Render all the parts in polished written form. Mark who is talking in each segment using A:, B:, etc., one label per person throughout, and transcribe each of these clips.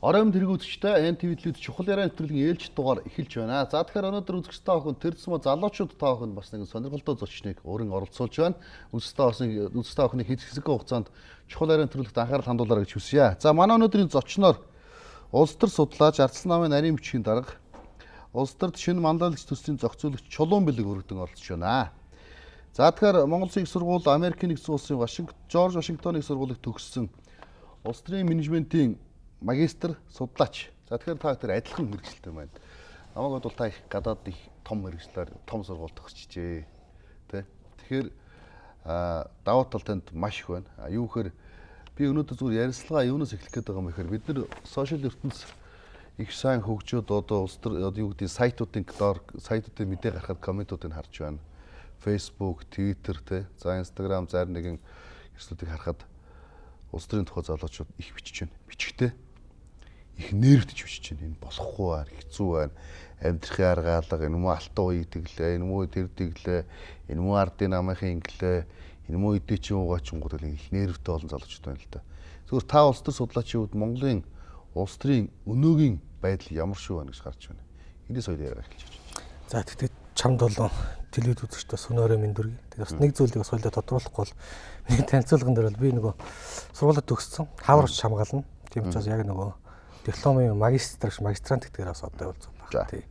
A: Оройн тэргүүлэгчтэй NTV телевиз чухал яриа нэвтрүүлгийн ээлж дугаар эхэлж байна. За тэгэхээр өнөөдөр үзэгч та бүхэн Тэрцмө залуучууд та бүхэнд бас нэг сонирхолтой зочныг өөрийн оролцуулж байна. Үзэгч та бүхний хэсэг хугацаанд чухал яриа нэвтрүүлэгт анхаарал хандуулаарай гэж хүсье. За манай өнөөдрийн зочноор улс төр судлаач Ардсан намын нарийн бичгийн дарга улс төрд шинэ манлайлагч төслийн зохицуулагч Чулуун Бэлэг өргөдөн оролцож байна. За тэгэхээр Монгол Улсын их сургууль, Америкийн нэгдсэн улсын Жорж Вашингтоны их сургуулийг төгссөн улс төрийн менежментийн магистр судлаач. За тэгэхээр та хоёр адилхан мэргэжилтэй байна. Намайг бол та их гадаад их том мэргэжлэр том сургууль төгсчихжээ. Тэ. Тэгэхээр давуу тал танд маш их байна. Юу гэхээр би өнөөдөр зүгээр ярилцлага юунаас эхлэх гээд байгаа юм гэхээр бид нар сошиал ертөнц их сайн хөгжөөд одоо улс төр юу гэдэг сайтуудын мэдээ гаргахад комментуудыг харж байна. Facebook, Twitter тэ. За Instagram зарим нэгэн хэсгүүдийг харахад улс төрийн тухай залуучууд их бичиж байна. Бичгтээ их нервтж бичиж байна. Энэ болохгүй байна, хэцүү байна. Амьдрахын арга алга, энэ муу алтан үеийг тэглээ, энэ муу тэр тэглээ, энэ муу ардын намынхын инглээ, энэ муу эдээчийн угаачингууд их нервтэй олон залуучууд байна л да. Зүгээр та улс төр судлаачид Монголын улс төрийн өнөөгийн байдал ямар шүү байна гэж гарч байна. Эндээс хоёул яриа эхэлж байна.
B: За тэгтээ чамд болон телевиз үзэгчдээ өнөөрөө минь дүргий. Тэгээд бас нэг зүйлийг бас хоёулаа тодруулахгүй бол миний танилцуулган дээр бол би нөгөө сургуулиуд төгссөн. Хаварч хамгаална. Тийм учраас яг нөгөө дипломын магистрант гэдгээр бас одоо болсон байна. Тий.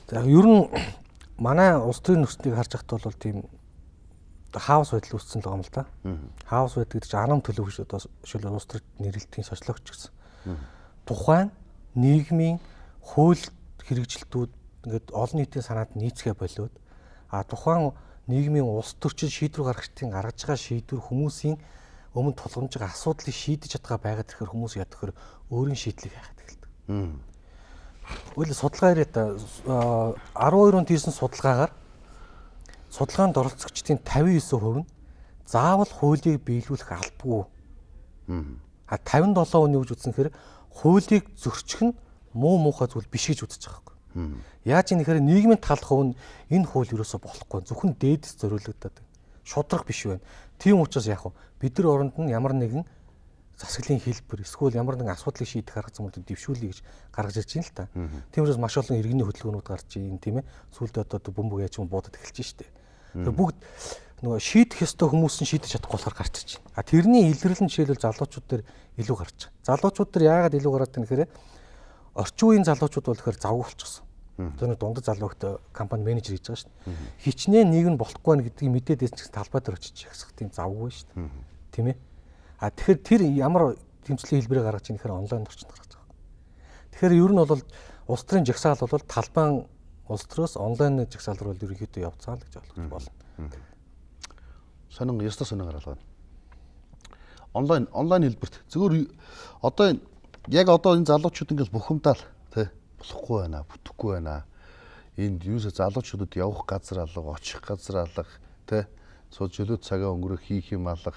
B: За ер нь манай улс төрийн нөхцөлийг харж байхад бол тийм хаус байдал үүссэн л байгаа юм л да. Хаус байдал гэдэг чинь 10 төлөв гэж одоо шилэн улс төрийн нэрэлтийн социологч гэсэн. Тухайн нийгмийн хууль хэрэгжилтүүд ингээд олон нийтийн санаанд нийцгээ болоод тухайн нийгмийн улс төрчид шийдвэр гаргагчдын гаргаж байгаа шийдвэр хүмүүсийн өмнө тулгамж байгаа асуудлыг шийдэж чадгаа байгаад ирэхээр хүмүүс яд гэхээр өөрийн шийдлийг хайхад эхэлдэг. Үйл судалгаа ирээд 12 онд хийсэн судалгаагаар судалгаанд оролцогчдын 59% нь заавал хуулийг биелүүлэх албагүй. 57% нь юу гэж үзсэн хэрэг хуулийг зөрчих нь муухай зүйл биш гэж үзэж байгаа юм. Яаж юм нэхээр нийгмийн тал хувь нь энэ хууль ерөөсө болохгүй. Зөвхөн дээдэс зориулагдаад байна. Шудрах биш байна. Тийм учраас яг бид нар оронд нь ямар нэгэн засаглалын хэлбэр эсвэл ямар нэгэн асуудлыг шийдэх арга замуудыг дэвшүүлье гэж гаргаж ирж байна л та. Тийм учраас маш олон иргэний хөдөлгөөнүүд гарч ийн тийм ээ. Сүүлдээ одоо бөмбөг яаж юм буудад эхэлж штэ. Тэр бүгд нөгөө шийдэх ёстой хүмүүс нь шийдэж чадахгүй болохоор гарч ирж байна. Тэрний илэрлэн жишээлбэл залуучууд дээр илүү гарч байгаа. Залуучууд дээр яагаад илүү гараад байна гэхээр орчин үеийн залуучууд бол тэгэхээр завгүй болчихсон. Тэр дундад залуугт компани менежер хийж байгаа шүү дээ. Хичнээн нэг нь болохгүй байна гэдгийг мэдээд ирсэн ч талбай дээр очиж яхах тийм завгүй шүү дээ. Тийм ээ. Тэгэхээр тэр ямар тэмцлийн хэлбэрийг гаргаж ийн гэхээр онлайн орчинд гаргаж байгаа. Тэгэхээр ер нь бол улс төрийн жагсаал бол талбайн улс төрөөс онлайн жагсаал руу ерөнхийдөө явцгаа л гэж ойлгож байна.
A: Сонин ёстой сонин гаргалгаа. Онлайн хэлбэрт зөвхөн одоо яг одоо энэ залуучууд ингээс бухимдаал тий болохгүй байна, бүтэхгүй байна. Энд юусо залуучуудад явах газар алга, очих газар алга, тий сууж өлөө цагаа өнгөрөх хийх юм алга.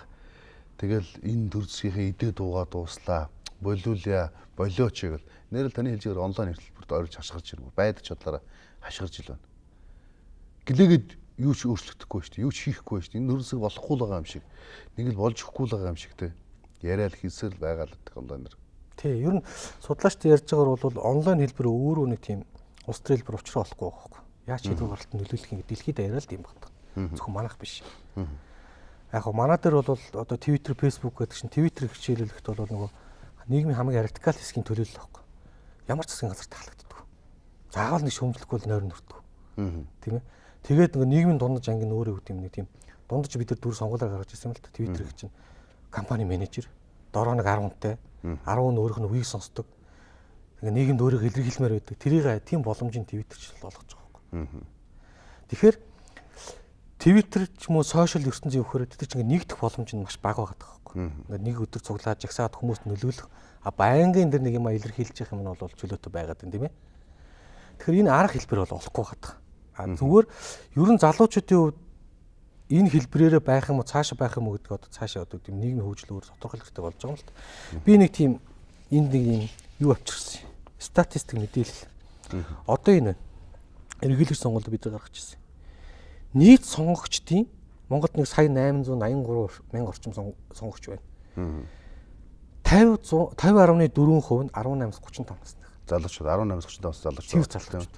A: Тэгэл энэ төрцгийнхээ идэ дуугаа дууслаа, болиулъя, болооч гэвэл нэрэл таны хэлжээр онлайн хэлбэрт орж хашгирч ирнэ. Байдаг чадлаараа хашгирч ил байна. Гэлээгээд юу ч өөрчлөгдөхгүй шүү дээ. Юу ч хийхгүй шүү дээ. Энэ төрөсөг болохгүй л байгаа юм шиг. Нэг л болж өгөхгүй л байгаа юм шиг тий. Яриад хийсэл байгаа л гэдэг онлайнаар.
B: Тий, ер нь судлаачд ярьж байгаагаар бол онлайн хэлбэр өөрөө нэг тийм улс төрийн хэлбэр учраа болохгүй байхгүй. Яаж шийдвэр гаргалтанд нөлөөлөх юм дэлхийд яриа л юм байна. Зөвхөн манайх биш. Яг гоо манай дээр бол одоо Twitter, Facebook гэдэг чинь Twitter хичээллэхэд бол нөгөө нийгмийн хамгийн радикал хэсгийн төлөөлөл байхгүй. Ямар ч засгийн газар таалагддаг. Заавал нэг шүүмжлэхгүй бол нойр нүрдэг. Тийм ээ. Тэгээд нөгөө нийгмийн дундаж анги нь өөрөө үт юм нэг тийм дундаж бид нар дүр сонгуулаар гаргаж ирсэн юм л та Twitter гэж чинь компани менежер дороо нэг 10-тай 10 нь өөрөх нь үеийг сонсдог. Ингээ нийгэмд өөрийгөө илэрхийлмээр байдаг. Тэрийг тийм боломжийн Twitter-ч болгож байгаа байхгүй. Тэгэхээр Twitter ч юм уу сошиал ертөнцийн өгөхөөр тэр чинь нэгдэх боломж нь маш бага байгаа байхгүй. Ингээ нэг өдөр цуглаад жагсаад хүмүүст нөлөөлөх байнгын дээр нэг юм илэрхийлж явах юм нь бол чөлөөтэй байгаад байна тийм ээ. Тэгэхээр энэ арга хэлбэр бол олохгүй байгаа. Зүгээр ер нь залуучуудын хувьд энэ хэлбрээрээ байх юм уу цаашаа байх юм уу гэдэг одоо цаашаа одоо тийм нийгмийн хөгжил өөр тодорхойлох хэрэгтэй болж байгаа юм л та. Би нэг тийм энд нэг юм юу авчирсан. Статистик мэдээлэл. Одоо энэ эргэлж сонгуульд бид гаргаж ирсэн. Нийт сонгогчдын Монголд нэг сая 883 мянга орчим сонгогч байна. 50.4% нь 18-35 насны.
A: Залуучууд 18-35
B: Тэр
A: залуучууд.
B: залуучууд.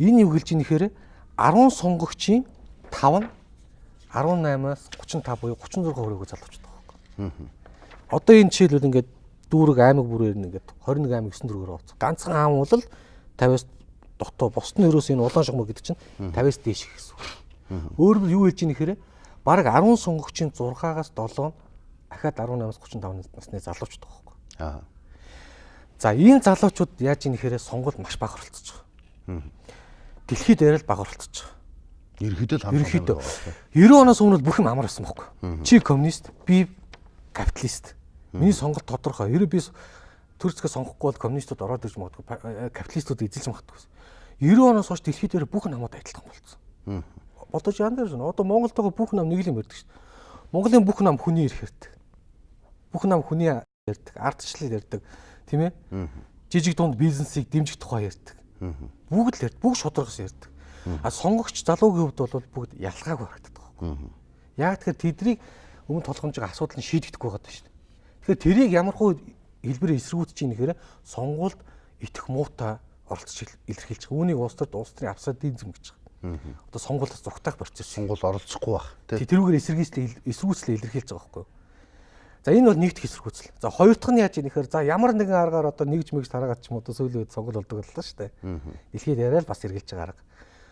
B: Энэ юу гэлж ийм нэхээр 10 сонгогчийн 5 нь 18-аас 35 буюу 36 хүрээгүй залуучууд байгаа байхгүй. Одоо энэ жишээлбэл ингээд дүүрэг аймаг бүрээр нь ингээд 21 аймаг 9 дүүргээр оцсон. Ганцхан аам бол 50-аас дотоо бусд нь ерөөс энэ улаан шугамар гэдэг чинь 50-аас дээш гэсэн үг. Өөрөөр юу хэлж ийм нэхээр бараг 10 сонгогчийн 6-аас 7 нь дахиад 18-аас 35 насны залуучууд байгаа байхгүй. За энэ залуучууд яаж ийм нэхээр сонгуульд маш бага оролцож байгаа. Дэлхийд яриад бага оролцож байгаа.
A: Ерөнхийдөө
B: 90 оноос өмнө бүх юм амар байсан байхгүй. Чи коммунист, би капиталист. Миний сонголт тодорхой. Ерөө би төрцгөө сонгохгүй бол коммунистууд ороод ирж магадгүй, капиталистууд эзэлж магадгүй. 90 оноос хойш дэлхийд дээр бүх намууд адилхан болсон. Бодож яан дээр шүү. Одоо Монголд байгаа бүх нам нэг л юм ярьдаг шүү. Монголын бүх нам хүний эрх ярьдаг. Бүх нам хүний ярьдаг, ардчлал ярьдаг, тийм ээ? Жижиг дунд бизнесийг дэмжих тухай ярьдаг. Бүгд л ярьдаг, бүгд шударгаас ярьдаг. А сонгогч залуугийн хувьд бол бүгд ялгаагүй харагддаг байхгүй. Яг тэгэхээр тэднийг өмнө толгомжийг асуудал нь шийдэгдэхгүй байгаа шүү. Тэгэхээр тэрийг ямархуу хэлбэрээр эсэргүүцэж ийн гэхээр сонгуульд итгэх муутай оролцож илэрхийлж байгаа. Үүнийг улс төрд улс төрийн абсолютизм гэж байгаа. Одоо сонгуулиас зүгтах процесс.
A: Сонгуульд оролцохгүй байх.
B: Тэрүүгээр эсэргүүцлээ илэрхийлж байгаа байхгүй. За энэ бол нэгдэх эсэргүүцэл. За хоёр дахь нь яаж ийм гэхээр за ямар нэгэн аргаар одоо нэгж мэгж тараагаад ч юм уу одоо сүүлийн үед сонгуул болдог боллоо шүү дээ. Дэлхийд яриад бас эргэлж байгаа арга.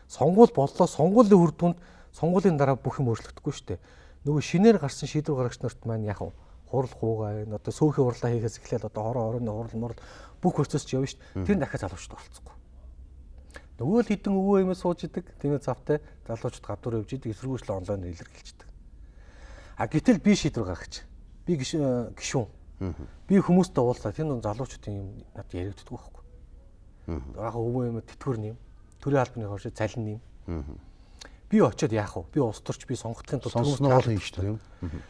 B: Сонгуул боллоо, сонгуулийн үр дүнд сонгуулийн дараа бүх юм өөрчлөгдөхгүй шүү дээ. Нөгөө шинээр гарсан шийдвэр гаргагч нарт маань яг хурал хуугаа энэ одоо сөөхий хурлаа хийхээс эхлээд одоо хорооны хурал бүх процесс ч явна шүү дээ. Тэр нь дахиад залуучууд оролцохгүй. Нөгөө л хідэн өвөө юмээ сууж идэг, тийм ээ завтай залуучууд гадуур явж идэг, эсэргүүцлээ онлайнаар илэрхийлждэг. А гэтэл би шийдвэр гаргагч. Би гишүүн. Би хүмүүстэй уулзаа тийм залуучуудын юм над яригддаг байхгүй. Яг өвөө юм тэтгэвэр нэм, төрийн албаны хорш цалин нэм. Би очиод яах вэ? Би улс төрч би сонгохын тулд
A: сонсноо юм шүү дээ.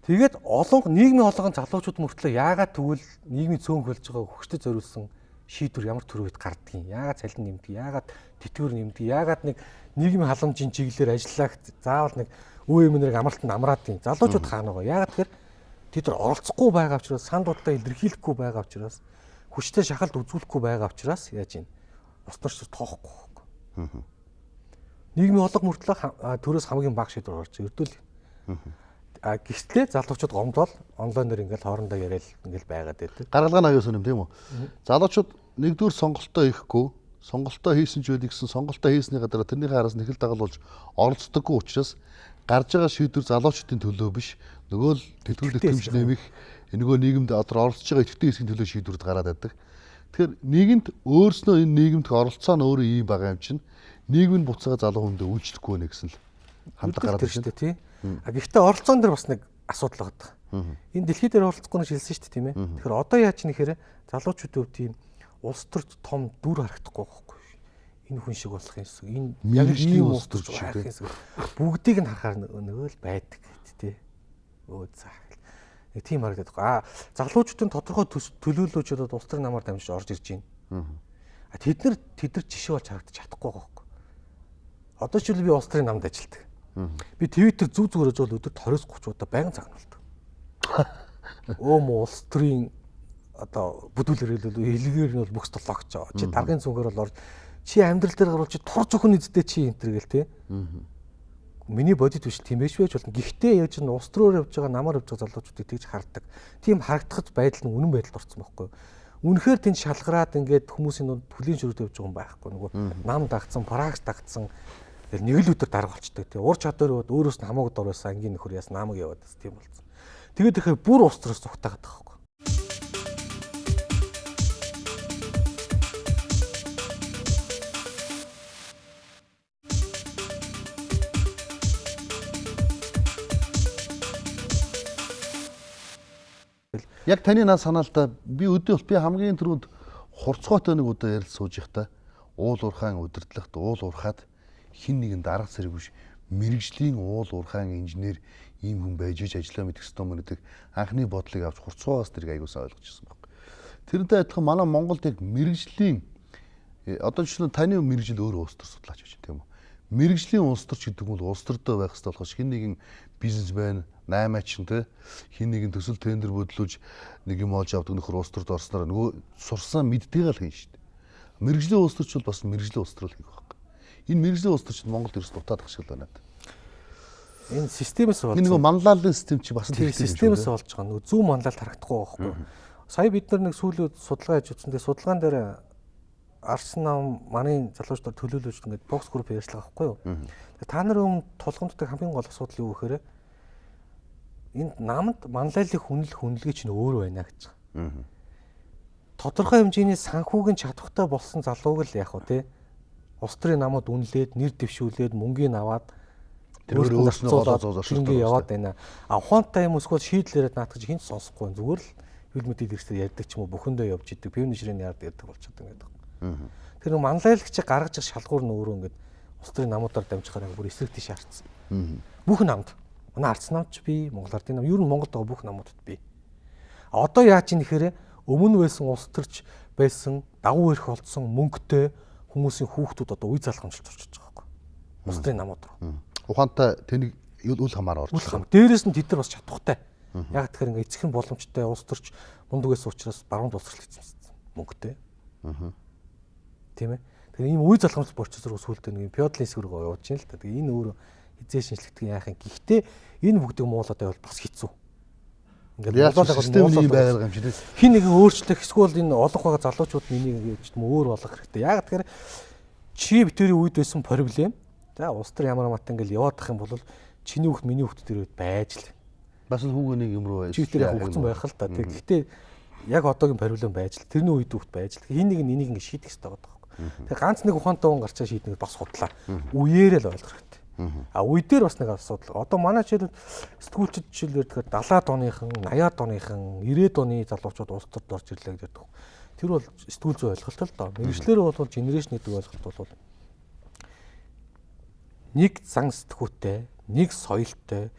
B: Тэгээд нийгмийн олонх залуучууд мөртлөө яагаад тэгвэл нийгмийн цөөн хөлж байгаа хөгжөлд зориулсан шийдвэр ямар төрөйд гардгийг, яагаад цалин нэмдэг, яагаад тэтгэвэр нэмдэг, яагаад нэг нийгмийн халамжийн чиглэлээр ажиллах заавал нэг үе юм нэг амралтанд амраадгийн залуучууд хаана байгаа. Яагаад тэгэхээр тэд нар оролцохгүй байгаа учраас, санд бодлоо илэрхийлэхгүй байгаа учраас, хүчтэй шахалт үзүүлэхгүй байгаа учраас яаж юм? Ус төрч тоохгүй байхгүй. Нийгмийн олонх мөртлөө төрөөс хамгийн бага шийдвэр гарч ирдэл. Гэхдээ залуучууд гомдол онлайнаар ингээл хоорондоо яриад ингээл байгаад байдаг.
A: Гаргалгаа аяас юм тийм үү? Залуучууд нэгдүгээр сонголтоо хийхгүй, сонголтоо хийсэн ч байдаг гэсэн сонголтоо хийсний гадараа тэрнийхээ араас нэхэл дагалуулж оролцдоггүй учраас гарч байгаа шийдвэр залуучуудын төлөө биш, нөгөө л тэтгэврийн тэмж нэмэх, нөгөө нийгэмд одоо оролцож байгаа идэвхтэй хэсгийн төлөө шийдвэрд гараад байдаг. Тэгэхээр нийгэмд өөрснөө энэ нийгэмд оролцоо нь өөрөө ийм байгаа юм чинь нийгмийн буцаага залуу хүндээ үйлчлэхгүй нэ гэсэн л хандлага гараад байна шүү дээ
B: тий. Гэхдээ оролцоон дээр бас нэг асуудал байгаа. Энэ дэлхийд дээр оролцохгүй гэж хэлсэн шүү дээ тийм ээ. Тэгэхээр одоо яаж нэхэрэ залуучуудын хувьд тийм улс төрч том дүр харагдахгүй байхгүй. Энэ хүн шиг болох юмсаг. Энэ яг ийм улс төрч байх юмсаг. Бүгдийг нь харахаар нөгөө л байдаг тий. Өө заа. Нэг тийм харагдаад байгаа. Залуучуудын тодорхой төлөөлөлөжөд улс төрийн намаар дамжиж орж ирж байна. Тэд нар жишээ болж харагдаж чадахгүй байхгүй. Одоо ч би улс төрийн намд ажилладаг. Би Twitter зүгээр бол өдөрт 20-30 удаа байнга загнуулдаг. Улс төрийн одоо бүдүүлэр хэлгээр нь бол бүх толгоч. Чи даргын зүнгээр бол орж чи амьдрал дээр гарвал чи турж өхөн эзэдээ чи энтер гэл те. Миний бодит биш тийм байж болно. Гэхдээ яаж н улс төрөөр явж байгаа намаар явж байгаа залуучуудыг тэгж хардаг. Тийм харагдахад байдал нь үнэн байдалд орсон байхгүй. Үнэхээр тэнд шалгараад ингээд хүмүүсийн дунд хүлийн шүрүүд явж байгаа юм байхгүй. Нөгөө нам дагцсан, пракс дагцсан нэг л өдөр дарга болчтой тий. Ур чадвар өөрөөс нь хамаагүй дор байсан ангийн нөхөр яс намайг яваад бас тийм болсон. Тэгээд ихэ бүр ус төрөөс зүгтаагаад байгаа байхгүй.
A: Яг таны наа санаалтаа би өдөө би хамгийн түрүүнд хурцгойтой нэг удаа ярил сууж ихта уул уурхайн удирдлагт уул уурхаад хин нэгэн дарга зэрэг биш мэрэгжлийн уул уурхайн инженер ийм хүн байж ажиллаа мэдэх ёстой мөн гэдэг анхны бодлыг авч хурцгоогоос тэрийг аягуулсан ойлгочихсон байна. Тэрнтэй адилхан манай Монголд яг мэрэгжлийн одоо жишээ нь таны мэрэгжил өөрөө өөртөө судлаач гэж тийм үү. Мэргэжлийн улс төрч гэдэг нь бол улс төртөө байх хэрэгтэй болохоос хин нэгэн бизнесмен 8-аач нь хин нэгэн төсөл тендер бодлуулж нэг юм олж авдаг нөхөр улс төрт орсноор нөгөө сурсан мэддгийг л хийн шүү дээ. Мэргэжлийн улс төрч бол бас мэргэжлийн улс төр л хийх байхгүй. Энэ мэргэжлийн улс төрчид Монголд ерөөс дутаад ах шиг л байна.
B: Энэ системээс болж
A: энэ нөгөө манлайлалын систем чи бас
B: системээс болж байгаа. Нөгөө зөв манлайлалт харагдахгүй байхгүй. Сая бид нар нэг сүүлүүд судалгаа хийж үзсэн. Тэгээ судалгаан дээр Арс нам манай залуучууд төлөөлөж ингээд бокс групп ярьцлага авахгүй юу. Та нарын тулгамддаг хамгийн гол асуудал юу гэхээр энд намд манлайллыг хүнлэгээ чинь өөр байна гэж байгаа. Тодорхой хэмжээний санхүүгийн чадвартай болсон залууг л яг уу тий. Улс төрийн намууд үнэлээд, нэр дэвшүүлээд, мөнгөний аваад
A: тэр өөрснөө
B: ингээд яваад байна. А ухаантай юм эсвэл шийдлээрээ наатгаж хинт сонсохгүй зүгээр л хил мэдээд ирсээр ярьдаг ч юм уу бүхэндээ явж идэг, пивнишрийн ярд ярьдаг болчиход ингээд. Тэр нэг манлайлагч гаргаж ирэх шалгуур нь өөрөө ингээд улс төрийн намуудаар дамжихаар бүр эсрэг тийш харцсан. Бүх намд. Манай арц намч бий, Монгол Ардын нам, ер нь Монголд байгаа бүх намуудад бий. Одоо яаж юм нэхэрэ өмнө байсан улс төрч байсан дагуу ирэх олдсон мөнгөтэй хүмүүсийн хүүхдүүд одоо үе залхамжилт орчиж байгаа байхгүй. Улс төрийн намууд руу.
A: Ухаантай тэнийг үл хамаар орж.
B: Үл хам. Дээрээс нь тэд нар бас чадвартай. Яг тэгэхээр ингээд эцэг нь боломжтой улс төрч мундаг байсан учраас баруун тулсрал хийсэн мөнгөтэй. Тийм ээ. Тэгэхээр ийм үе залхамжлалт борчос руу сүултээ нэг феодализм рүү явж байна л та. Тэгээ энэ өөрөө хизээ шинжлэхдэг яах юм. Гэхдээ энэ бүгдийг муулаад байвал бас хэцүү. Ингээд болоод
A: системийн байгаль юм шиг тийм.
B: Хин нэгэн өөрчлөх эсвэл энэ олонх байгаа залуучууд энийг ингэж өөр болгох хэрэгтэй. Яг тэгэхээр чи битүүрийн үед байсан проблем. За улс төр ямар мат ингээл яваад ах юм бол чиний хүүхд миний хүүхд төр байж л.
A: Бас л хүүгээ нэг юм руу байж.
B: Чи тэр яг хөгцөн байх л та. Гэхдээ яг одоогийн проблем байж л. Тэрний үед хүүхд байж л. Хин нэг энийг ингэ шийдэх хэрэгтэй байгаа. Тэгээ ганц нэг ухаантай хүн гарчаа шийднэ бас худлаа. Үеэрээ л ойлгох хэрэгтэй. А үе дээр бас нэг асуудал. Одоо манай жишээл сэтгүүлчид жишээлбэл тэгэхээр 70-аад оныхан, 80-аад оныхан, 90-ад оны залуучууд улс төрд орж ирлээ гэдэг. Тэр бол сэтгүүл зүй ойлголт л доо. Мэргэжлэр бол генерашн гэдэг ойлголт бол нэг зан сэтгүүтэй, нэг соёлтой,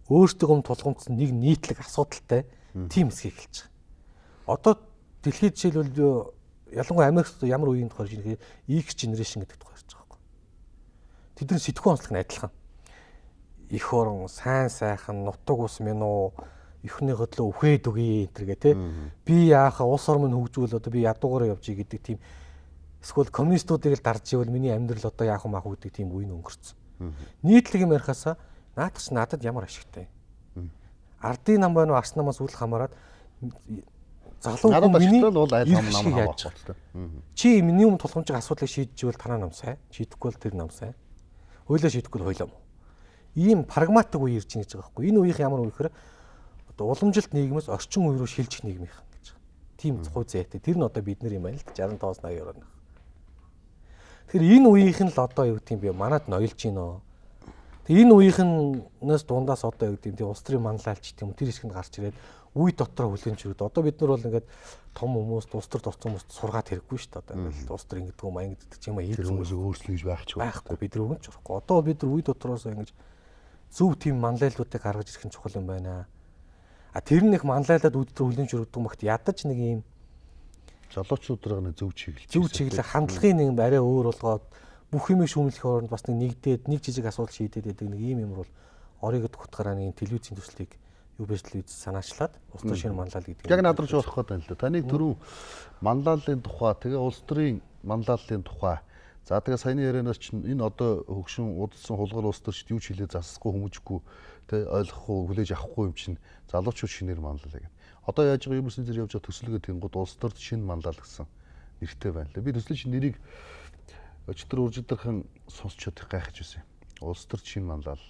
B: өөртөө тулгамдсан нэг нийтлэг асуудалтай тим хэсгийг хэлж байгаа. Одоо дэлхийд жишээлбэл ялангуяа Америкт ямар үеийн тухай шинэ X generation гэдэг тухай ярьж байгаа юм. Тэдний сэтгүүн онцлог нь адилхан. Их орон, сайн сайхан, нутаг ус минь уу, эхний хөдлөө үхээд үгүй энэ гэх тий. Би яаха улс орн хөгжүүл одоо би ядуугаар явж ий гэдэг тийм эсвэл коммунистуудыг л дарж ивэл миний амьдрал одоо яах юм аах гэдэг тийм үе өнгөрцөн. Нийтлэг юм ярихасаа наадах надад ямар ашигтай. Ардын нам байна уу, арс намаас үл хамааран залуу хүний
A: бол айл нам авах хэрэгтэй.
B: Чи миний юм тулгамжиг асуудлыг шийдчихвэл танаа нам сайн, шийдэхгүй бол тэр нам сайн. Хойлоо шийдэхгүй хойлоо мó. Ийм прагматик үе ирж байна гэж байгаа байхгүй. Энэ үеийнх ямар үе гэхээр одоо уламжилт нийгэмээс орчин үе рүү шилжих нийгэм их гэж байгаа. Тийм хувь зайтай. Тэр нь одоо бид нар юм байна л 65-80 евро. Тэгэхээр энэ үеийнх нь л одоо юу гэдэг юм бэ? Манад ноёлж гинөө. Тэгээ энэ үеийнхнээс дундаас одоо юу гэдэг юм те улс төрийн манлайлч гэдэг юм тэр хэсгэнд гарч ирээд үе дотроо хүлэнжрүүд. Одоо бид нар бол ингээд том хүмүүст улс төрд орсон хүмүүст сургаад хэрэггүй шүү дээ. Одоо ингээд улс төр ингэдэг юм аян гэдэг юм хийх
A: хүмүүс өөрчлөж гэж
B: байхгүй. Бид нар өгөн ч болохгүй. Одоо бид нар үе дотроос ингэж зөв тийм манлайллуудыг гаргаж ирэх нь чухал юм байна. А тэр нэг манлайлаад үе дотор хүлэнжрүүдэг мөхт ядаж нэг юм
A: залуучуудын зөв чиглэл.
B: Зөв чиглэл хандлагын нэг арай өөр болгоод бүх юмыг шүүмжлэх оронд бас нэгдээд нэг жижиг асуудал шийдээд байдаг нэг юм бол оройгод хутгараа нэг телевизийн төслийг юу байж телевиз санаачлаад улс төрийн шинэ манлал гэдэг.
A: Яг надрж болох гэдэг юм л да. Таныг түрүү манлайллын тухай тэгээ улс төрийн манлайллын тухай. За тэгээ саяны ярианаас чинь энэ одоо хөгшин удалсан хулгар улс төрчд юу ч хэлээ засахгүй хүмүүжгүй тэ ойлгохгүй хүлээж авахгүй юм чинь залуучууд шинээр манлайлаа гэдэг. Одоо яаж байгаа юмс энэ явж байгаа төсөлгөө тэнгууд улс төрд шинэ манлал гэсэн нэртэй байна лээ. Би төслийн шинэ нэрийг өчтөр үржидэрхэн сонсчод гайхаж байсан. Улс төрд шинэ манлал.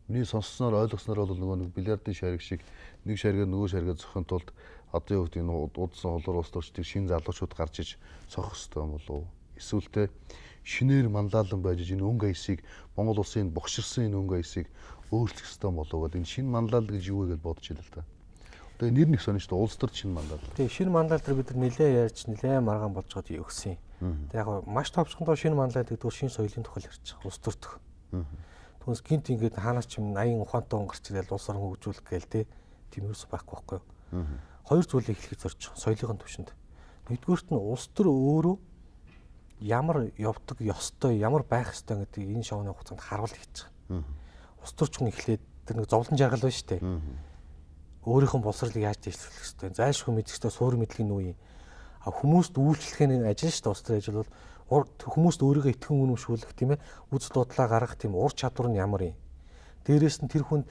A: Миний сонссноор ойлгосноор бол нөгөө нэг бильярдын шарик шиг нэг шаргаа нөгөө шаргаа зөхөн тулд одоо юу гэдэг нь удалсан хулгар улс төрчдийг шинэ залуучууд гарч иж цохох хэрэгтэй юм болов уу? Эсвэл тэ шинээр манлайлан байж энэ өнгө аясыг Монгол улсын богширсан энэ өнгө аясыг өөрчлөх хэрэгтэй болов уу? Энэ шинэ манлал гэж юу вэ гэж бодож илээ л та. Тэгээ нэр нэг сонирч та улс төрд шинэ манлал.
B: Тэгээ шинэ манлал төр бид нар нэлээ ярьж нэлээ маргаан болж байгаад өгсөн юм. Тэгээ яг маш товчхондоо шинэ манлал гэдэг нь шинэ соёлын тухай ярьж байгаа. Улс төрдөх. Түүнээс гинт ингээд хаанаас ч юм 80 ухаантай хүн гарч ирэл улс орн хөгжүүлэх гээл те. Тийм ерөөсөй байхгүй байхгүй юу? Хоёр зүйлийг эхлэх зорж байгаа. Соёлын түвшинд. Нэгдүгээрт нь улс төр өөрөө ямар явдаг ёстой, ямар байх ёстой гэдэг энэ шоуны хугацаанд харуул хийж байгаа. Ус төрчмөн эхлээд тэр нэг зовлон жаргал байна шүү дээ. Өөрийнхөө боловсролыг яаж дэвшүүлэх ёстой, зайлшгүй мэдэх ёстой суур мэдлэгийн үе. А хүмүүст үйлчлэхийн ажил шүү дээ. Ус төр ажил бол хүмүүст өөрийгөө итгэн үнэмшүүлэх тийм ээ, үз дуудлаа гаргах тийм ур чадвар нь ямар юм. Дээрээс нь тэр хүнд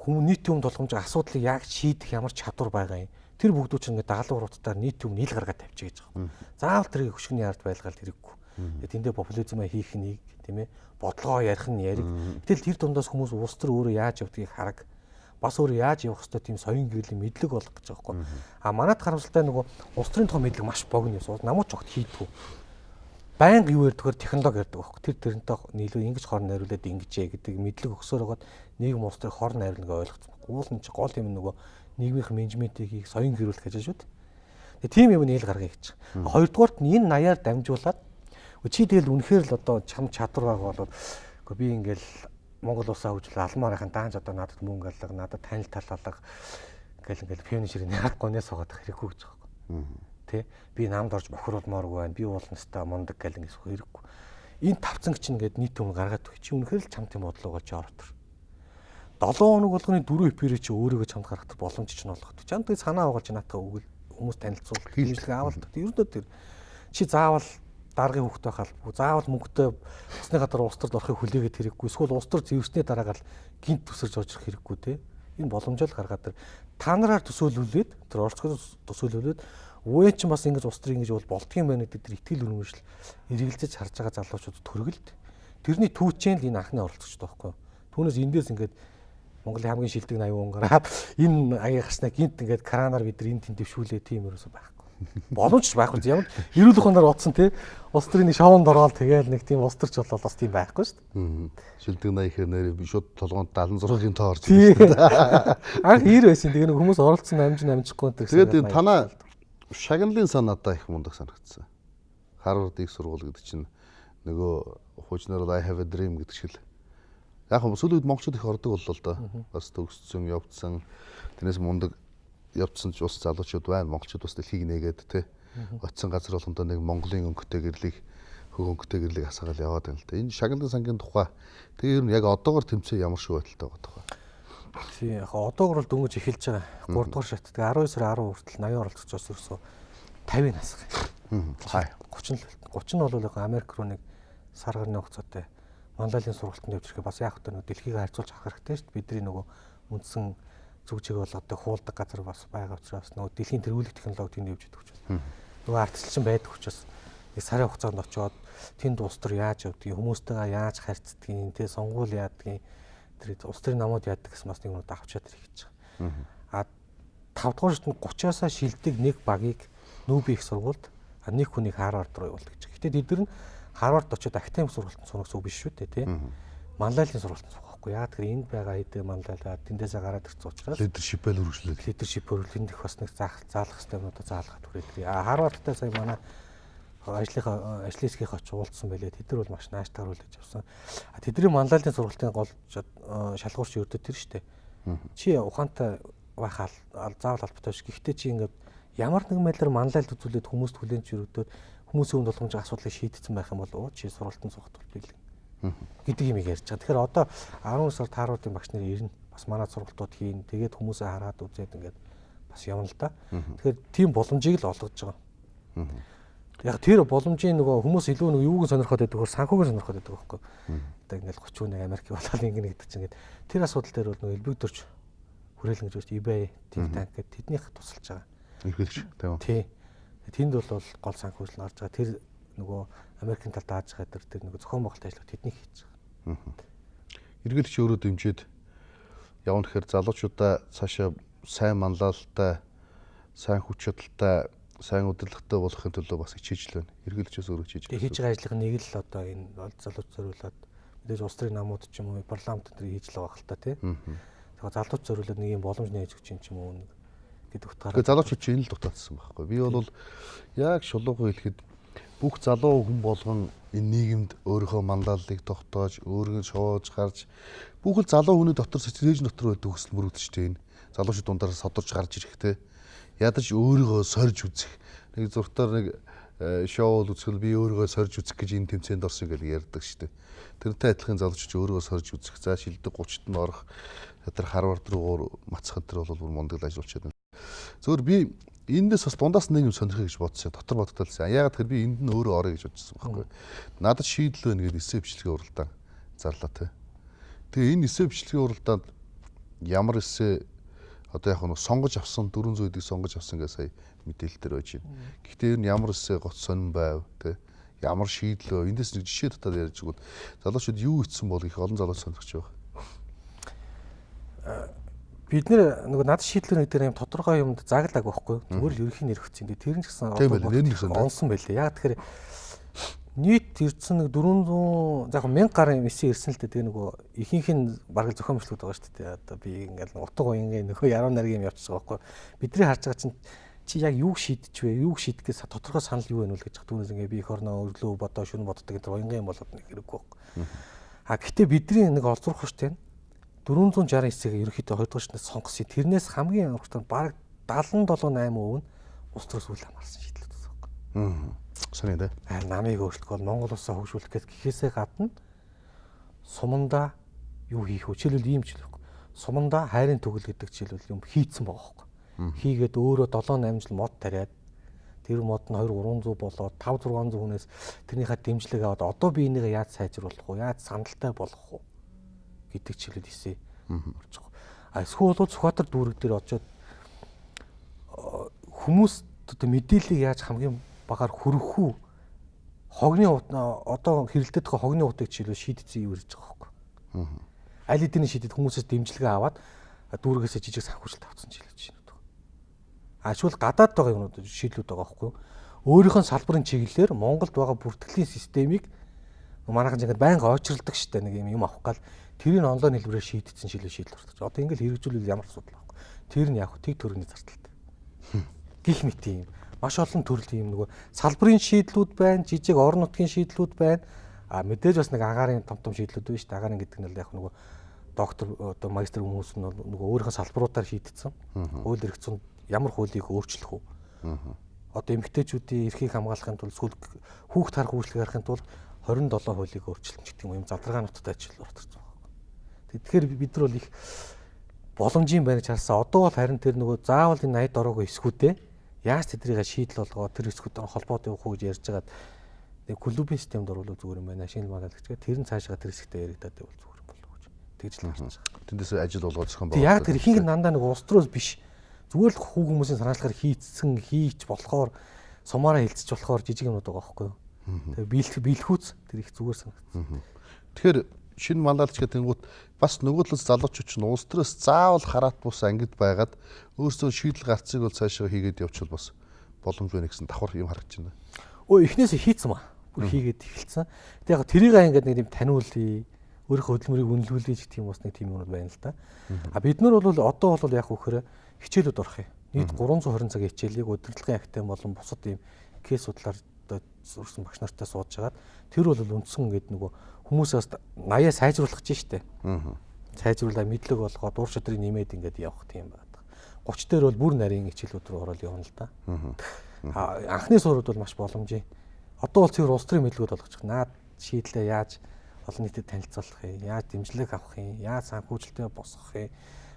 B: нийтийн өмнө тулгамж асуудлыг яг шийдэх ямар чадвар байгаа юм. Тэр бүгдүүд чинь ингээд дагалгавруудаар нийтийн өмнө нийл гаргаад тавьчих гэж байгаа юм. Заавал тэрийг хөшгөний ард байлгаал хэрэггүй. Тэгээд тэндээ популизмаа хийх нэг тийм ээ, бодлогоо ярих нь яриг. Гэтэл тэр дундаас хүмүүс улс төр өөрөө яаж явдгийг хараг. Бас өөрөө яаж явах ёстой тийм соён гэрлийн мэдлэг болох гэж байгаа байхгүй. А манайд харамсалтай нөгөө улс төрийн тухай мэдлэг маш богино юм. Намууд ч огт хийдгүү. Байнга юу ярьдгаар технологи ярьдаг байхгүй. Тэр тэрнтэй нийлүү ингэж хорн найруулад ингэжээ гэдэг мэдлэг өгсөөр байгаад нийгэм улс төрийн хорн найруулга ойлгоцсон. Уул нь ч гол юм нөгөө нийгмийн менежментийг соён гэрүүлэх гэж шүү дээ. Тэгээ тийм юм нээл гаргая гэж. Хоёрдугаарт нь энэ наяар дамжуулаад чи тэгэл үнэхээр л одоо чам чадвар байгаа бол би ингээл Монгол улсаа хөгжүүлээ алмаарынхаа даанч одоо надад мөнгө алга, надад танил талалга ингээл финишерийн яг гонёс суугаад хэрэггүй гэж байгаа юм. Тэ би намд орж бохируулмааргүй байна. Би уулнастай мундаг гэл ингээс хэрэггүй. Энэ тавцанг чинь ингээд нийт өмнө гаргаад өгч чи үнэхээр л чамд юм бодлогоо чи оротор. 7 хоног болгоны 4 эпирээ чи өөрийгөө чамд гаргах боломж чинь болгох. Чамд тэг санаа угаалж наатаа өгөл хүмүүс танилцуулах хийлэг авалт. Ердөө тэр чи заавал даргын хүүхд байхад заавал мөнгөтэй усны гадар улс төрд орохыг хүлээгээд хэрэггүй. Эсвэл улс төр зэвэрснээ дараагаар гинт төсөрж орж ирэх хэрэггүй те. Энэ боломжоо л гаргаад тэр та нараар төсөөлүүлээд тэр орцгоос төсөөлүүлээд ууя чинь бас ингэж улс төр ингэж бол болдгийм байна гэдэг тэр итгэл үнэмшил эргэлзэж харж байгаа залуучууд төргөлд. Тэрний түүчэн л энэ анхны оролцогчтой байхгүй. Түүнээс эндээс ингээд Монголын хамгийн шилдэг 80 унгараад энэ аяа гарснаа гинт ингээд кранаар бид энэ тэнд дэвшүүлээ тийм ерөөсөө байхгүй. Боломж байхгүй юм. Эрүүл ухаанаар утсан тий. Улс төрийн нэг шоунд ороод тэгээл нэг тийм улс төрч болол бас тийм байхгүй шүү дээ.
A: Шилдэг 80 гэхээр нэр би шууд толгоонд 76-ын тоо орж ирсэн.
B: Анх 90 байсан. Тэгээ нэг хүмүүс оролцсон амжихгүй энэ.
A: Тэгээд танаа шагналын сан надаа их мундаг санагдсан. Харвард их сургууль гэдэг чинь нөгөө хуучнаар I have a dream гэдэг шиг л. Яг нь сүүлийн үед монголчууд их ордог боллоо л доо. Бас төгссөн, явцсан. Тэрнээс мундаг явцсан ч ус залуучууд байна. Монголчууд бас дэлхийг нээгээд те. Очсон газар болгондоо нэг Монголын өнгөтэй гэрлийг, хөг өнгөтэй гэрлийг асаагаад яваад байна л да. Энэ шагналын сангийн тухай тэгээ ер нь яг одоогор тэмцээ ямар шиг байдалтай байгаа тухай.
B: Тийм яг одоогор л дөнгөж эхэлж байгаа. 3 дугаар шат. Тэгээ 12 сарын 10 хүртэл 80 оролцогчоос ерөөсөө 50-ыг насгах. 30 нь бол яг Америк руу нэг сар гарны хугацаатай манлайлалын сургалтанд явж ирэхэд бас яг хөтөр дэлхийг харьцуулж авах хэрэгтэй шүү дээ. Бидний нөгөө үндсэн зүгжиг болгодог хуулдаг газар бас байгаа учраас нөгөө дэлхийн тэргүүлэх технологид тэнд явж идэх учраас нөгөө ардчилсан байдаг учраас нэг сарын хугацаанд очиод тэнд улс төр яаж явдгийг, хүмүүстэйгээ яаж харьцдгийг, тэ сонгуул яадгийг, тэр улс төрийн намууд яадаг гэсэн бас нэг юм давчаад ирэх гэж байгаа. А 5 дугаар шатнд 30-аас шилдэг нэг багийг нүүби их сургуульд нэг хүнийг Харвард руу явуулдаг гэж. Гэтэ тэд нар нь Харвард очиод академик сургалтанд сунах зүг биш шүү дээ, тий. Манлайлалын сургалтанд суухгүй. Яг тэр энд байгаа хэдэн манлайлал тэндээсээ гараад ирсэн учраас
A: лидершипээр үргэлжлүүлээ.
B: Лидершипээр тэндх бас нэг заалах систем одоо заалгаад хүрээд. Харвардтай сая манай ажлынхаа очиж уулзсан байлээ. Тэд нар бол маш нааштайгаар хүлээж авсан. Тэдний манлайлалын сургалтын гол шалгуурч өрдөө тэр шүү дээ. Чи ухаантай байхаа заавал албатай ш. Гэхдээ чи ингээд ямар нэгэн байдлаар манлайлалд үзүүлээд хүмүүст хүлээнч өргөдөөд хүмүүсийн үнд болгоомжийн асуудлыг шийдсэн байх юм бол чи сургалтын сухад болбил гэдэг юм ярьж байгаа. Тэгэхээр одоо 10 сард Харвардын багш нар ирнэ. Бас манай сургалтууд хийн. Тэгээд хүмүүсээ хараад үзээд ингээд бас явна л да. Тэгэхээр тийм боломжийг л олгож байгаа. Яг тэр боломжийн нөгөө хүмүүс илүү нөгөө юуг сонирхоод байдаг хөр санхүүг сонирхоод байдаг байхгүй. Одоо ингээд 31 Америк болоод ингэнэ гэдэг чинь ингээд тэр асуудал дээр бол нөгөө элбэгдэрч хүрээлэн гэж байна. eBay, TikTok гэдэг тэднийх тусалж байгаа.
A: Эрхэлж тийм үү?
B: Тий. Тэнд бол гол санхүүжил гарч байгаа. Тэр нөгөө Америкийн талд дааж байгаа тэр нөгөө зохион байгуулалт ажлыг тэдний хийж байгаа.
A: Эргэлж өөрөө дэмжиж явна гэхээр залуучуудаа цаашаа сайн манлайлалтай, сайн хүч чадалтай, сайн удирдлагатай болохын төлөө бас хичээж л байна. Эргэлжээс өөрөө хийж байгаа.
B: Хийж байгаа ажлын нэг л одоо энэ залууч зориулаад мэдээж улс төрийн намууд ч юм уу парламент дээр хийж л байгаа хэл та тий. Тэгэхээр залууч зориулаад нэг юм боломж нээж өгч юм уу гэдэг утгаараа.
A: Тэгээ залуучууд чинь энэ л дутаадсан байхгүй. Би бол яг шулуухан хэлэхэд бүх залуу хүн болгон энэ нийгэмд өөрийнхөө манлайллыг тогтоож, өөрийгөө шоож гарч бүх л залуу хүний дотор сэтгэлж дотор байдаг хүсэл мөрөгдөжтэй энэ. Залуучууд дундаас содорч гарч ирэхтэй ядарч өөрийгөө сорж үзэх. Нэг зургатаар нэг шоу үзэхэл би өөрийгөө сорж үзэх гэж энэ тэмцээнд орсон гэж ярьдаг шүү дээ. Тэрнтэй адилхан залуучууд өөрийгөө сорж үзэх. За шилдэг 30-т нь орох. Тэр Харвард руу мацхад тэр бол бүр мундаг ажиллуулж байна. Зөвхөн би эндээс бас дундаас нэг юм сонирхох гэж бодсон. Дотор бодтолсон. Яагаад тэр би энд нь өөрөө орё гэж бодсон байхгүй. Надад шийдэл байна гэдэг эсээ бичлэгийн уралдаан зарлаа те. Тэгээ энэ эсээ бичлэгийн уралдаанд ямар эсээ одоо яг нь сонгож авсан 400-ыг сонгож авсан гэж сая мэдээлэл дээр байж байна. Гэхдээ энэ ямар эсээ гоц сонирн байв те. Ямар шийдэл вэ? Эндээс нэг жишээ татаад ярьж өгвөл залуучууд юу хийсэн бол их олон залууч сонирхож байгаа.
B: Бид нөгөө над шийдлэр нэг дээр юм тодорхой юмд зааглаагүй байхгүй. Зүгээр л ерөнхийн нэрвэгцэн. Тэр нь ч гэсэн онсон байлээ. Яг тэгэхээр нийт ирсэн нэг 400 яг 1000 гаруй эсээ ирсэн л дээ. Тэгээ нөгөө ихэнх нь бараг зохион бичлэгүүд байгаа шүү дээ. Одоо би ингээл утга уянгийн нөгөө яруу найргийн юм явчихсан байхгүй. Бидний харж байгаа чинь чи яг юуг шийдэж вэ? Юуг шийдэхээс тодорхой санал юу вэ нүүл гэж түүнээс ингээ би их орноо өглөө бодоо шөнө боддог гэдэг уянгийн болоод нэг хэрэггүй байхгүй. А гэтээ бидний нэг олзуурах штеп 460 эсэгээ ерөнхийдөө 2 дугаар шнээс сонгосон. Тэрнээс хамгийн амархтан бараг 77-8% нь улс төрөөс үл хамаарсан шийдлүүд байсан байхгүй.
A: Сони дээ.
B: Намыг өөрчлөх бол Монгол улсаа хөгжүүлэх гэхээсээ гадна сумандаа юу хийх вэ? Жишээлбэл ийм ч л байхгүй. Сумандаа хайрын төгөл гэдэг жишээлбэл юм хийцэн байгаа байхгүй. Хийгээд өөрөө 7-8 жил мод тариад тэр мод нь 200-300 болоод 500-600 хүнээс тэрнийхээ дэмжлэг аваад одоо би энийгээ яаж сайжруулах вэ? Яаж сандалтай болгох вэ? гэдэг чиглэл хийсэ орж байгаа. А эсвэл бол Сүхбаатар дүүрэг дээр очиод хүмүүс одоо мэдээллийг яаж хамгийн багаар хүргэх үү? Хогны одоо хэрэлдэж байгаа хогны утгыг чиглэл шийдсэн юу гэж байгаа байхгүй. Аль хэдийн шийдэд хүмүүсээс дэмжлэгээ аваад дүүргээс жижиг санхүүжилт авсан чиглэж байна. Ашгүй гадаад байгаа юмнууд шийдлүүд байгаа байхгүй. Өөрийнх нь салбарын чиглэлээр Монголд байгаа бүртгэлийн системийг манайхан ингээд байнга ойчролдог штэ нэг юм авах гал тэрийг онлайн хэлбэрээр шийдсэн шийдэл ордог. Одоо ингээд хэрэгжүүлвэл ямар асуудал байхгүй. Тэр нь яг тэг төрөний зардалтай. Гэх мэт юм. Маш олон төрлийн юм нөгөө салбарын шийдлүүд байна, жижиг орон нутгийн шийдлүүд байна. А мэдээж бас нэг агаарын том шийдлүүд байна шүү дээ. Агаарын гэдэг нь л яг нөгөө доктор одоо магистр хүмүүс нь нөгөө өөрийнхөө салбаруудаар шийдсэн. Хууль эрх зүйн ямар хуулийг өөрчлөх үү? Одоо эмэгтэйчүүдийн эрхийг хамгаалахын тулд хүүхд харах үйлчлэг харахын тулд 27 хуулийг өөрчлөлт гэдэг юм задаргаануудтай ажил ордог. Тэгэхээр бид нар бол их боломжийн байна гэж харсан. Одоо бол харин тэр нөгөө заавал энэ 80 дороогүй эсгүүдээ яаж тэдрийг шийдэл болгоо тэр эсгүүдтэй холбоотой явах уу гэж ярьж байгаад нэг клубын системд оруулах зүгээр юм байна. Шинэ манал гэж. Тэр нь цаашгаа тэр хэсэгтээ яриадаад байвал зүгээр болов гэж. Тэгж л харж байгаа. Тэндээс ажил болгоод зохион байгуулалт. Яг тэр ихэнх дандаа нэг улс төрөөс биш. Зүгээр л хүү хүмүүсийн санаачлахаар хийч болохоор сумаараа хилцэж болохоор жижиг юмнууд байгаа байхгүй юу? Тэгээ биелхүүц тэр их зүгээр санагдсан. Тэгэхээр шинэ манлайлагч гэдэг нь бас нөгөө талаас залуучууд ч улс төрөөс заавал хараат бус ангид байгаад өөрсдөө шийдэл гарцыг бол цаашаа хийгээд явчихвал бас боломж байна гэсэн давхар юм харагдаж байна. Эхнээсээ хийцэн ба. Бүр хийгээд эхэлсэн. Тэг яг тэрийг ингээд нэг юм таниулъя. Өөрийнхөө хөдөлмөрийг үнэлүүлье гэх юм бас нэг тийм юм байна л да. А бид нар бол одоо бол яг үхээр хичээлүүд орох юм. Нийт 320 цагийн хичээлийг удирдлагын актив болон бусад ийм кейс судлаар сурсан багш нартай сууж хагаад тэр бол үндсэн гэдэг нөгөө хүмүүсээс 80-аа сайжруулах гэж штэ. Сайжруулаа мэдлэг болгоо дур шатрыг нэмээд ингээд явах тийм байдаг. 30 дээр бол бүр нарийн хичээлүүд рүү ороод явна л да. Анхны суурууд бол маш боломжийн. Одоо бол тэр улс төрийн мэдлэгүүд болгочих. Наад шийдлээ яаж олон нийтэд танилцуулах юм, яаж дэмжлэг авах юм, яаж санхүүжилтээ босгох юм,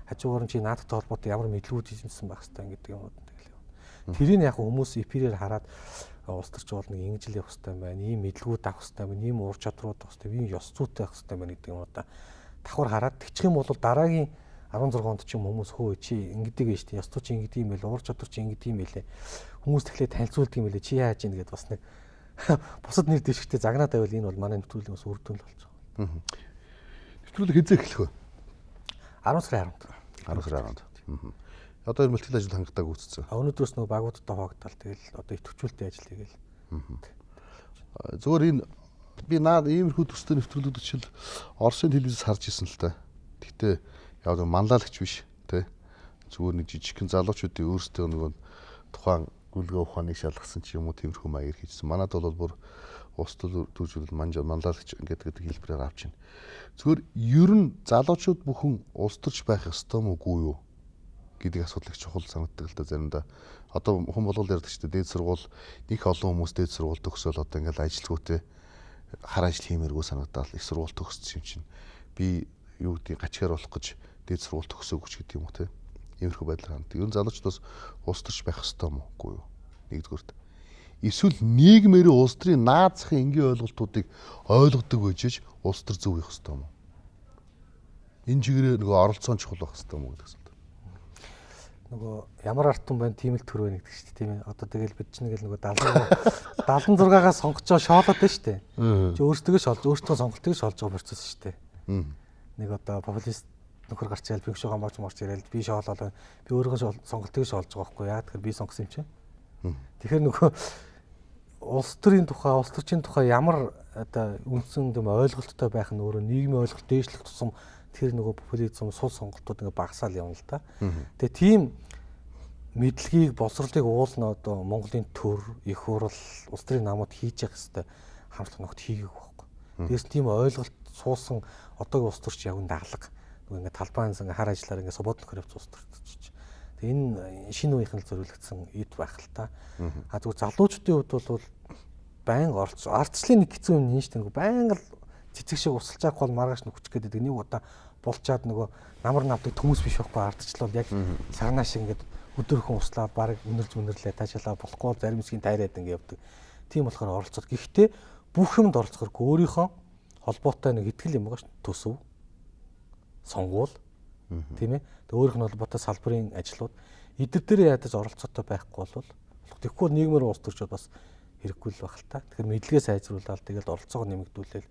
B: хажуугаар нь чи наадтай холбоотой ямар мэдлэгүүд хийсэн байх хэрэгтэй гэдэг юмуд тэгэл явна. Тэрийг яг хүмүүс эпирээр хараад улс төрч бол нэг ингэж л явах хэрэгтэй байна, ийм мэдлэгүүд авах хэрэгтэй байна, ийм ур чадрууд авах хэрэгтэй, ийм ёс зүйтэй авах хэрэгтэй байна гэдэг юмудаа давхар хараад тэгчих юм бол дараагийн 16 онд ч юм хүмүүс хөө чи ингэдэг байж тээ, ёс зүй чи ингэдэг юм байл, ур чадвар чи ингэдэг юм байлээ. Хүмүүс тэгэхээр танилцуулдаг юм байлээ. Чи яаж ийн гэдээ бас нэг бусад нэр дэвшигтэй загнаад байвал энэ бол манай нэвтрүүлгийн бас үр дүн л болж байгаа. Нэвтрүүлэг хэзээ эхлэх вэ? 10 сарын 10-нд. 10 сарын 10-нд. Одоо энэ бэлтгэл ажил хангадаг үүссэн. Өнөөдрөөс нөгөө багуудтай хуваагдтал тэгэл одоо идэвхжүүлэлтийн ажил хийгээл. Зөвхөн энэ би иймэрхүү төстэй нэвтрүүлгүүд чил Оросын телевизээс харж ирсэн л та. Гэхдээ яг манлайлагч биш тий. Зүгээр нэг жижигхэн залуучуудын өөрсдөө нөгөө тухайн гүйлгээ ухааныг шалгасан ч юм уу тиймэрхүү маягаар хийжсэн. Манайд бол бүр улс төржүүлэлт манлайлагч гэдэг хэлбэрээр авч байна. Зөвхөн ер нь залуучууд бүхэн улс төрч байх ёстой мó үгүй юу гэдэг асуудал их чухал санагддаг л да заримдаа.
A: одоо хүн болгол ярьдаг шүү дээ. Дээд сургууль нэг олон хүмүүс дээд сургууль төгсөөл одоо ингээл ажилтгүйтэй хар ажил хиймээргүй санагдаад их сургууль төгссөн юм чинь би юу гэдэг гачгаар болох гэж дээд сургууль төгсөөгүй ч гэдэг юм уу те. Иймэрхүү байдлаар ханд. Ер нь залуучдаас улс төрч байх ёстой юм уу? Нэгдүгürt. Эсвэл нийгмээр улс төрийн наазахын энгийн ойлголтуудыг ойлгодог байж улс төр зөв байх ёстой юм уу? Энэ чигээрээ нөгөө оролцоон чухал байх ёстой юм уу гэдэг асуулт.
B: Нөгөө ямар арт хүн байна тийм л төр байна гэдэг шүү дээ тийм ээ. Одоо тэгэл бид чинь нэг л нөгөө 76-аас сонгочоо шоолоод байна шүү дээ. Чи өөртөө сонголтыг шоолж байгаа процесс шүү дээ. Нэг одоо популист нөхөр гарч ирэл бигш хамаач морч ирэл би шоолол байна. Би өөрийнхөө сонголтыг шоолж байгаа байхгүй яа тэгэхээр би сонгосон юм чинь. Тэгэхээр нөгөө улс төрийн тухай, улс төрчийн тухай ямар одоо үндсэн юм ойлголттой байх нь өөрөө нийгмийн ойлголт дээшлэх тусам тэр нөгөө популизм сул сонголтууд ингээ багасаал явна л да. Тэгээ тийм мэдлэгийг боловсролыг уулна одоо Монголын төр, их хурал, улс төрийн намууд хийж явах хэвээр хамтлаг ногт хийгээг байхгүй. Дээрс тийм ойлголт суусан одоогийн улс төрч яг дагалга нөгөө ингээ талбайнаас ингээ хар ажиллаар ингээ свобод нөхөр явц улс төрч. Тэгээ энэ шинэ үеийнхэн зориулагдсан эд байх л та. А зүгээр залуучдын хувьд бол байнга ардчлалын нэг хэцүү юм нэ шүү дээ. Байнга л цэцэг шиг усалж авах бол маргааш нөхчих гээд байдаг. Нэг удаа булчаад нөгөө намар навдаг төмөс биш байхгүй ардчлал бол яг сарнаа шиг ингээд өдөрхөн услаад баг үнэрлээ таашаалаа болохгүй зарим хэсгийн тайраад ингээд явдаг. Тийм болохоор оролцоод. Гэхдээ бүх юмд оролцохоргүй өөрийнхөө холбоотой нэг ихтгэл юм байгаа шүү. Төсөв, сонгуул, тийм ээ. Тэг өөрийнх нь холбоотой салбарын ажлууд эдгээр дээр ядаж оролцоотой байхгүй бол тэгэхгүй нийгмээр улс төрчод бас хэрэггүй л байх л та. Тэгэхээр мэдлэгээ сайжруулаад тэгэл оролцоогоо нэмэгдүүлээл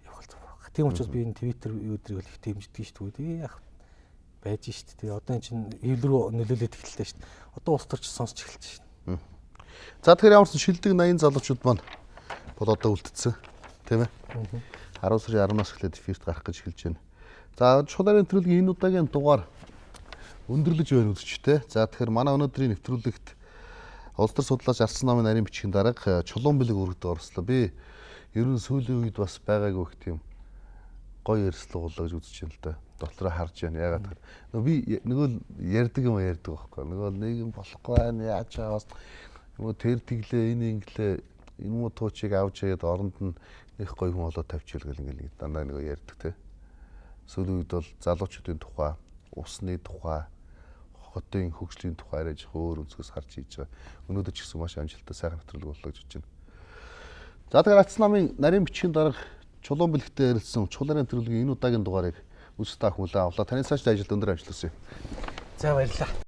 B: явах л зөв. Тийм учраас би энэ Twitter өдрийг л их дэмждэг шүү дээ. Яг байж шүү дээ. Одоо эн чинь эвлэр рүү нөлөөлөд эхэллээ шүү дээ. Одоо улс төрч сонсч эхэлж шүү дээ.
A: За тэгэхээр ямар ч шилдэг 80 залуучууд маань бол одоо үлдсэн тийм ээ. 10 сарын 10-наас эхлээд эфирт гарах гэж эхэлж байна. За чухал нэвтрүүлгийн энэ удаагийн дугаар өндөрлөж байна үзэгчтэй. За тэгэхээр манай өнөөдрийн нэвтрүүлэгт улс төр судлаач Ардсан намын нарийн бичгийн дарга Чулуун Бэлэг өргөдө орслоо. Би ер нь сүүлийн үед бас байгаагүй их тийм гоё ярьслуулаа гэж үзэж байна л да. Дотроо харж байна. Ягаад гэвэл би нөгөө ярьдаг юм ярьдаг байхгүй. Нөгөө нийгэм болохгүй байна. Яаж чаавас нөгөө тэр тэглээ энэ инглээ энэ муу туучийг авч яад оронд нь их гоё хүн болоод тавьчихвал гэл ингээл дандаа нөгөө ярьдаг те. Сүүлийн үед бол залуучуудын тухай, усны тухай, хотын хөгжлийн тухай арай их өөр өнцгөөс харж хийж байгаа. Өнөөдөр ч гэсэн маш амжилттай сайхан нэвтрүүлэг боллоо гэж бодож байна. За тэгэхээр Ардсан намын нарийн бичгийн дарга Чулуун Бэлэгтэй ярилцсан чулуун нэвтрүүлгийн энэ удаагийн дугаарыг үзэж та хүлээн авлаа. Таны цаашдын ажилд өндөр амжилт хүсье.
B: За баярлалаа.